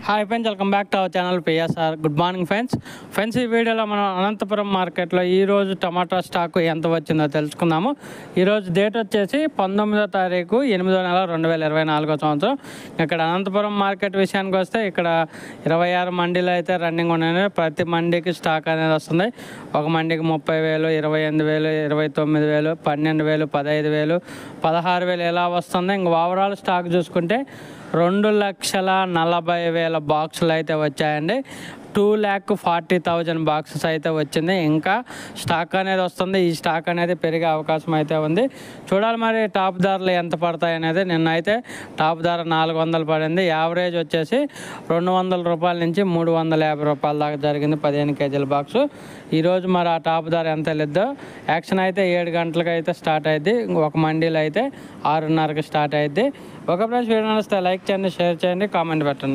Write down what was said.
Hi friends, welcome back to our channel PSR. Good morning friends. ఈ వీడియోలో మనం అనంతపురం మార్కెట్లో ఈరోజు టమాటా స్టాకు ఎంత వచ్చిందో తెలుసుకుందాము. ఈరోజు డేట్ వచ్చేసి 19వ తారీఖు 8వ నెల 2024 సంవత్సరం. ఇక్కడ అనంతపురం మార్కెట్ విషయానికి వస్తే ఇక్కడ 26 మండీలు అయితే రన్నింగ్ ఉన్నాయి. ప్రతి మండీకి స్టాక్ అనేది వస్తుంది. ఒక మండీకి 30,000, 28,000, 29,000, 12,000, 15,000, 16,000 ఇలా వస్తుంది. ఇంక ఓవరాల్ స్టాక్ చూసుకుంటే 2,40,000 బాక్సులు అయితే వచ్చాయండి. 2,40,000 బాక్సెస్ అయితే వచ్చింది. ఇంకా స్టాక్ అనేది వస్తుంది. ఈ స్టాక్ అనేది పెరిగే అవకాశం అయితే ఉంది. చూడాలి మరి టాప్ ధరలు ఎంత పడతాయి అనేది. నిన్న అయితే టాప్ ధర 400 పడింది. యావరేజ్ వచ్చేసి 200 రూపాయల నుంచి 350 రూపాయల దాకా జరిగింది 15 కేజీల బాక్సు. ఈరోజు మరి ఆ టాప్ ధర ఎంత లేదో. యాక్షన్ అయితే 7 గంటలకు అయితే స్టార్ట్ అయింది. ఒక మండీలో అయితే 6:30కి స్టార్ట్ అయింది. ఒక ఫ్రెండ్స్, వీడియో నచ్చితే లైక్ చేయండి, షేర్ చేయండి, కామెంట్ పెట్టండి.